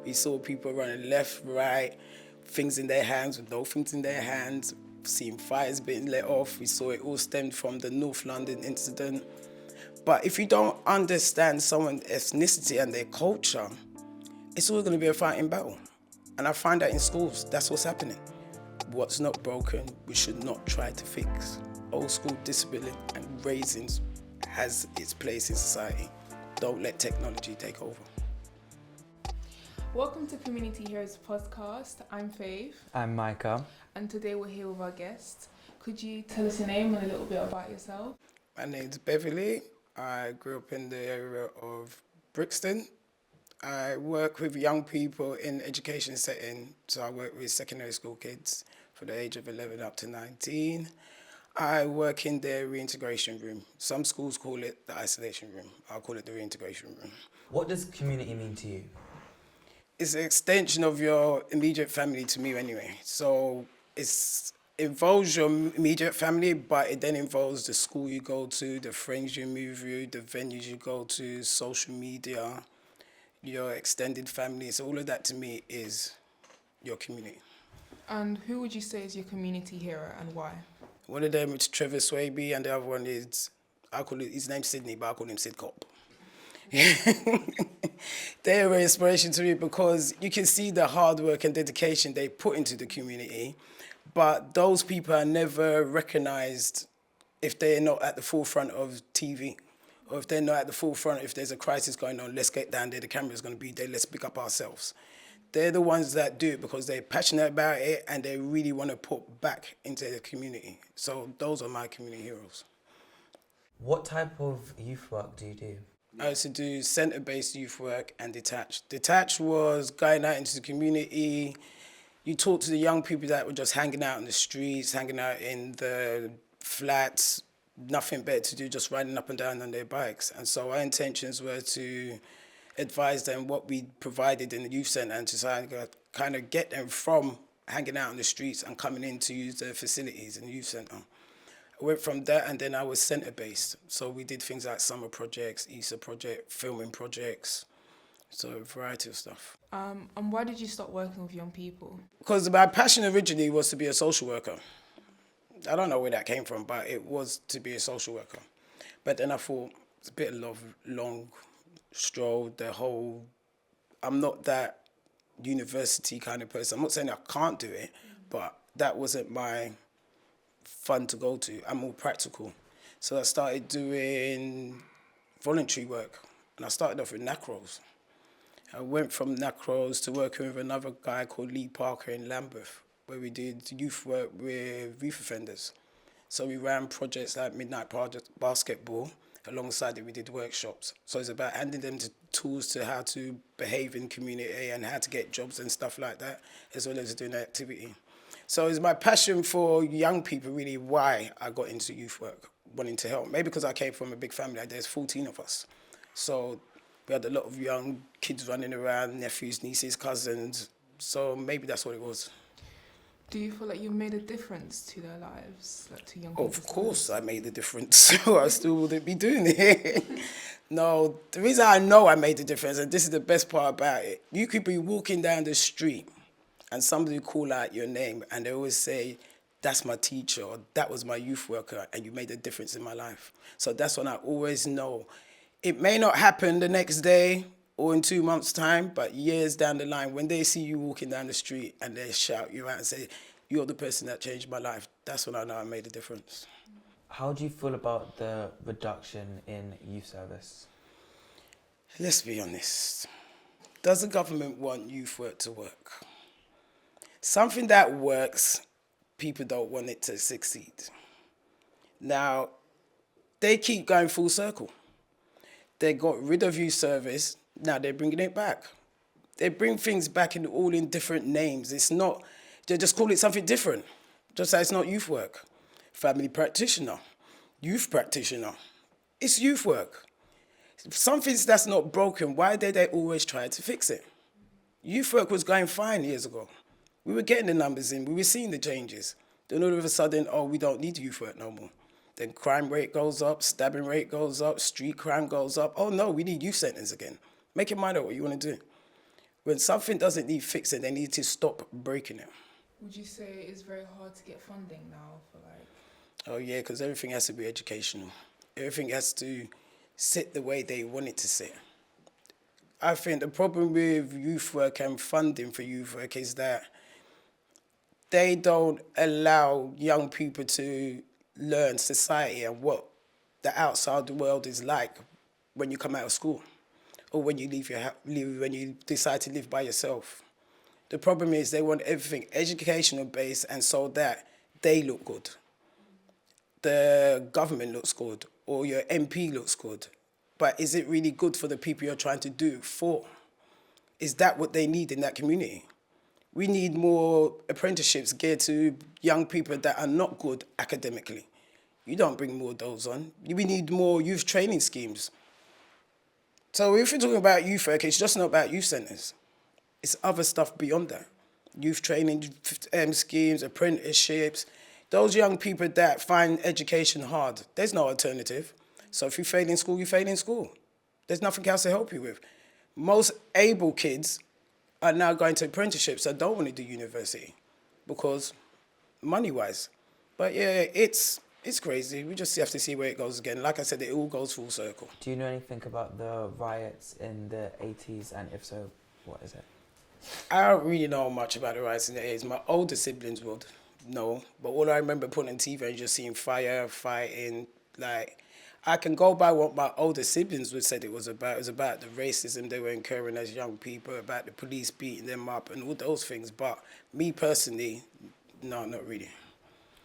We saw people running left, right, things in their hands with no things in their hands, seeing fires being let off. We saw it all stemmed from the North London incident. But if you don't understand someone's ethnicity and their culture, it's all going to be a fighting battle. And I find that in schools, that's what's happening. What's not broken, we should not try to fix. Old school discipline and raisins has its place in society. Don't let technology take over. Welcome to Community Heroes Podcast. I'm Faith. I'm Micah. And today we're here with our guest. Could you tell us your name and a little bit about yourself? My name's Beverly. I grew up in the area of Brixton. I work with young people in education setting. So I work with secondary school kids for the age of 11 up to 19. I work in their reintegration room. Some schools call it the isolation room. I'll call it the reintegration room. What does community mean to you? It's an extension of your immediate family to me anyway. So it involves your immediate family, but it then involves the school you go to, the friends you move with, the venues you go to, social media, your extended family. So all of that to me is your community. And who would you say is your community hero and why? One of them is Trevor Swaby, and the other one is, his name's Sydney, but I call him Sid Cop. They're an inspiration to me because you can see the hard work and dedication they put into the community, but those people are never recognised if they're not at the forefront of TV, or if they're not at the forefront, if there's a crisis going on, let's get down there, the camera's going to be there, let's pick up ourselves. They're the ones that do it because they're passionate about it and they really want to put back into the community. So those are my community heroes. What type of youth work do you do? I used to do centre-based youth work and detached. Detached was going out into the community. You talk to the young people that were just hanging out in the streets, hanging out in the flats, nothing better to do, just riding up and down on their bikes. And so our intentions were to advise them what we provided in the youth centre and to kind of get them from hanging out on the streets and coming in to use the facilities in the youth centre. I went from that and then I was centre-based. So we did things like summer projects, Easter project, filming projects, so a variety of stuff. And why did you start working with young people? Because my passion originally was to be a social worker. I don't know where that came from, but it was to be a social worker. But then I thought it's a bit of long stroll, I'm not that university kind of person. I'm not saying I can't do it, but that wasn't my fun to go to. I'm more practical. So I started doing voluntary work, and I started off with NACROS. I went from NACROS to working with another guy called Lee Parker in Lambeth, where we did youth work with youth offenders. So we ran projects like Midnight Basketball. Alongside it, we did workshops. So it's about handing them the tools to how to behave in community and how to get jobs and stuff like that, as well as doing activity. So it's my passion for young people, really, why I got into youth work, wanting to help. Maybe because I came from a big family, like there's 14 of us. So we had a lot of young kids running around, nephews, nieces, cousins. So maybe that's what it was. Do you feel like you've made a difference to their lives, like to young people? Of course I made a difference, so I still wouldn't be doing it. No, the reason I know I made a difference, and this is the best part about it, you could be walking down the street and somebody call out your name and they always say, that's my teacher, or that was my youth worker, and you made a difference in my life. So that's when I always know. It may not happen the next day or in 2 months' time, but years down the line, when they see you walking down the street and they shout you out and say, you're the person that changed my life, that's when I know I made a difference. How do you feel about the reduction in youth service? Let's be honest. Does the government want youth work to work? Something that works, people don't want it to succeed. Now, they keep going full circle. They got rid of youth service, now they're bringing it back. They bring things back all in different names. It's not, they just call it something different. Just like it's not youth work. Family practitioner, youth practitioner. It's youth work. Something that's not broken, why did they always try to fix it? Youth work was going fine years ago. We were getting the numbers in, we were seeing the changes. Then all of a sudden, we don't need youth work no more. Then crime rate goes up, stabbing rate goes up, street crime goes up. Oh no, we need youth centres again. Make your mind up what you want to do. When something doesn't need fixing, they need to stop breaking it. Would you say it's very hard to get funding now for like? Oh yeah, because everything has to be educational. Everything has to sit the way they want it to sit. I think the problem with youth work and funding for youth work is that they don't allow young people to learn society and what the outside world is like when you come out of school or when you when you decide to live by yourself. The problem is they want everything educational based and so that they look good. The government looks good or your MP looks good. But is it really good for the people you're trying to do it for? Is that what they need in that community? We need more apprenticeships geared to young people that are not good academically. You don't bring more of those on. We need more youth training schemes. So if you're talking about youth work, it's just not about youth centres. It's other stuff beyond that. Youth training schemes, apprenticeships. Those young people that find education hard, there's no alternative. So if you fail in school, you fail in school. There's nothing else to help you with. Most able kids are now going to apprenticeships that don't want to do university because money-wise. But yeah, it's crazy. We just have to see where it goes again. Like I said, it all goes full circle. Do you know anything about the riots in the 80s, and if so, what is it? I don't really know much about the riots in the 80s. My older siblings would know. But all I remember putting on TV and just seeing fire, fighting, like... I can go by what my older siblings would say it was about. It was about the racism they were incurring as young people, about the police beating them up and all those things. But me personally, no, not really.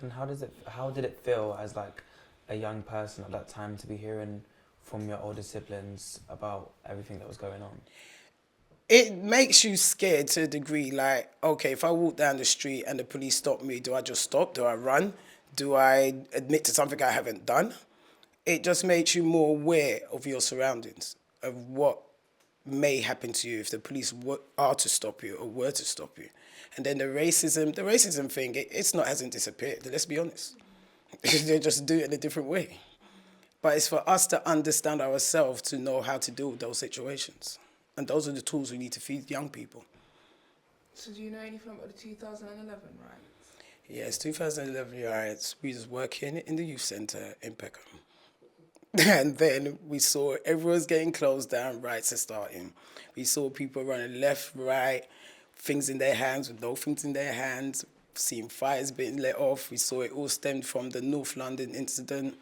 And how did it feel as like a young person at that time to be hearing from your older siblings about everything that was going on? It makes you scared to a degree. Like, okay, if I walk down the street and the police stop me, do I just stop? Do I run? Do I admit to something I haven't done? It just makes you more aware of your surroundings, of what may happen to you if the police are to stop you or were to stop you. And then the racism thing, hasn't disappeared, let's be honest. They just do it in a different way. But it's for us to understand ourselves to know how to deal with those situations. And those are the tools we need to feed young people. So do you know anything about the 2011 riots? Yes, 2011 riots. We was working in the youth centre in Peckham. And then we saw everyone's getting closed down, riots are starting. We saw people running left, right, things in their hands with no things in their hands, seeing fires being let off. We saw it all stemmed from the North London incident.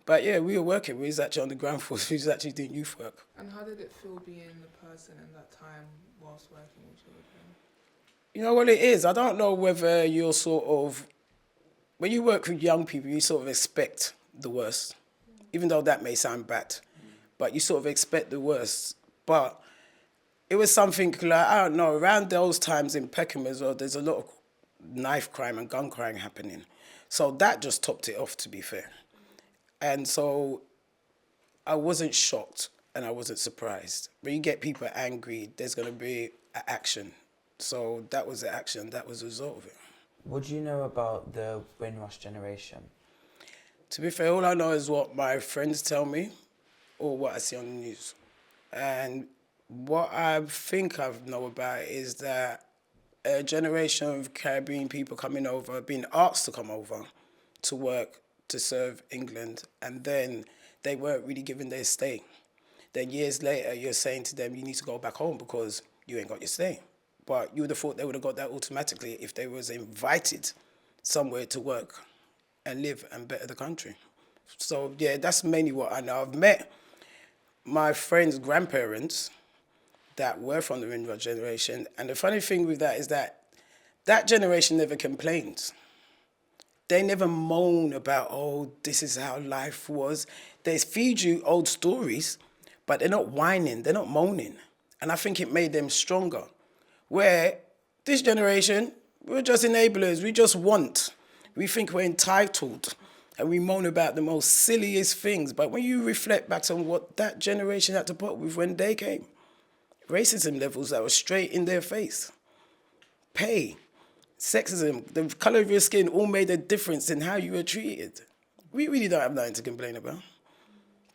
But yeah, we were working. We was actually on the ground force. We was actually doing youth work. And how did it feel being the person in that time whilst working with children? You know what it is? I don't know whether you're sort of... When you work with young people, you sort of expect the worst. Even though that may sound bad, but you sort of expect the worst. But it was something like, I don't know, around those times in Peckham as well, there's a lot of knife crime and gun crime happening. So that just topped it off, to be fair. And so I wasn't shocked and I wasn't surprised. When you get people angry, there's going to be an action. So that was the action, that was the result of it. What do you know about the Windrush generation? To be fair, all I know is what my friends tell me or what I see on the news. And what I think I know about is that a generation of Caribbean people coming over, being asked to come over to work, to serve England, and then they weren't really given their stay. Then years later, you're saying to them, you need to go back home because you ain't got your stay. But you would have thought they would have got that automatically if they was invited somewhere to work and live and better the country. So yeah, that's mainly what I know. I've met my friends' grandparents that were from the Windrush generation, and the funny thing with that is that that generation never complained. They never moan about, oh, this is how life was. They feed you old stories, but they're not whining, they're not moaning. And I think it made them stronger. Where this generation, we're just enablers, we just want. We think we're entitled and we moan about the most silliest things. But when you reflect back on what that generation had to put up with when they came, racism levels that were straight in their face, pay, sexism, the colour of your skin all made a difference in how you were treated. We really don't have nothing to complain about.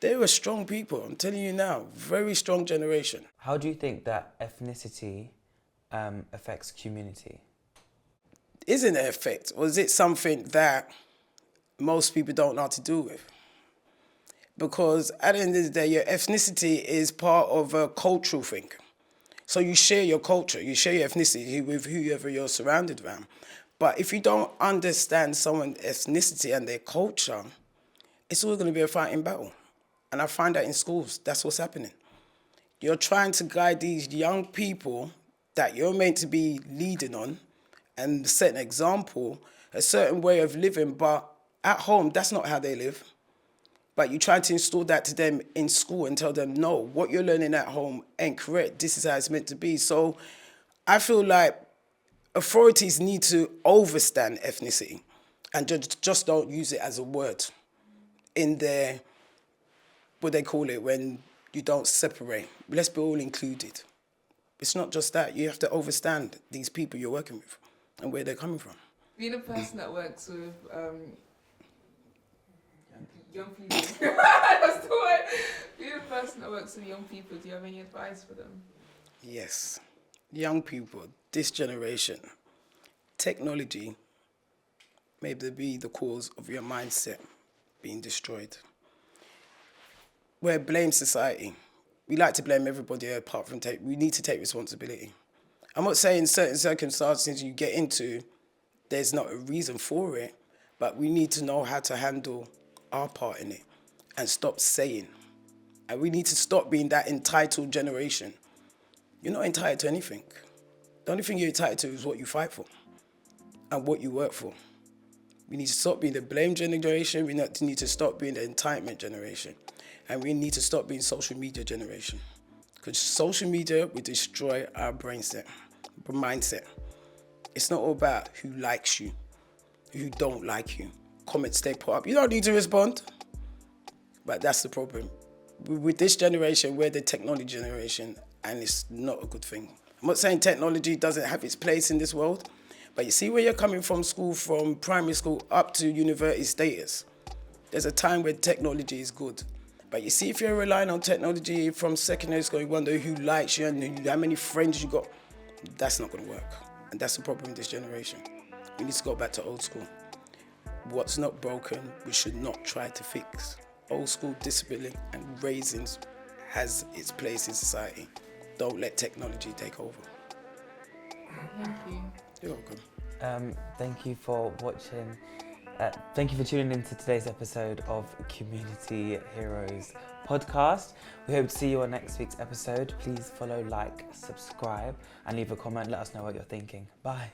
They were strong people, I'm telling you now, very strong generation. How do you think that ethnicity affects community? Isn't it an effect, or is it something that most people don't know how to deal with? Because at the end of the day, your ethnicity is part of a cultural thing. So you share your culture, you share your ethnicity with whoever you're surrounded around. But if you don't understand someone's ethnicity and their culture, it's always going to be a fighting battle. And I find that in schools, that's what's happening. You're trying to guide these young people that you're meant to be leading on and set an example, a certain way of living, but at home, that's not how they live. But you try to install that to them in school and tell them, no, what you're learning at home ain't correct. This is how it's meant to be. So I feel like authorities need to understand ethnicity and just don't use it as a word in their, what they call it, when you don't separate. Let's be all included. It's not just that. You have to understand these people you're working with and where they're coming from. Being a person that works with young people. That's the word. Being a person that works with young people, do you have any advice for them? Yes. Young people, this generation, technology may be the cause of your mindset being destroyed. We're a blame society. We like to blame everybody apart from we need to take responsibility. I'm not saying certain circumstances you get into, there's not a reason for it, but we need to know how to handle our part in it and stop saying. And we need to stop being that entitled generation. You're not entitled to anything. The only thing you're entitled to is what you fight for and what you work for. We need to stop being the blame generation. We need to stop being the entitlement generation. And we need to stop being social media generation. Because social media will destroy our mindset. It's not all about who likes you, who don't like you. Comments they put up, you don't need to respond. But that's the problem. With this generation, we're the technology generation, and it's not a good thing. I'm not saying technology doesn't have its place in this world, but you see where you're coming from school, from primary school up to university status. There's a time where technology is good. But you see, if you're relying on technology from secondary school, you wonder who likes you and how many friends you got. That's not going to work. And that's the problem with this generation. We need to go back to old school. What's not broken, we should not try to fix. Old school discipline and raisins has its place in society. Don't let technology take over. Thank you. You're welcome. Thank you for watching. Thank you for tuning in to today's episode of Community Heroes podcast. We hope to see you on next week's episode. Please follow, like, subscribe, and leave a comment. Let us know what you're thinking. Bye.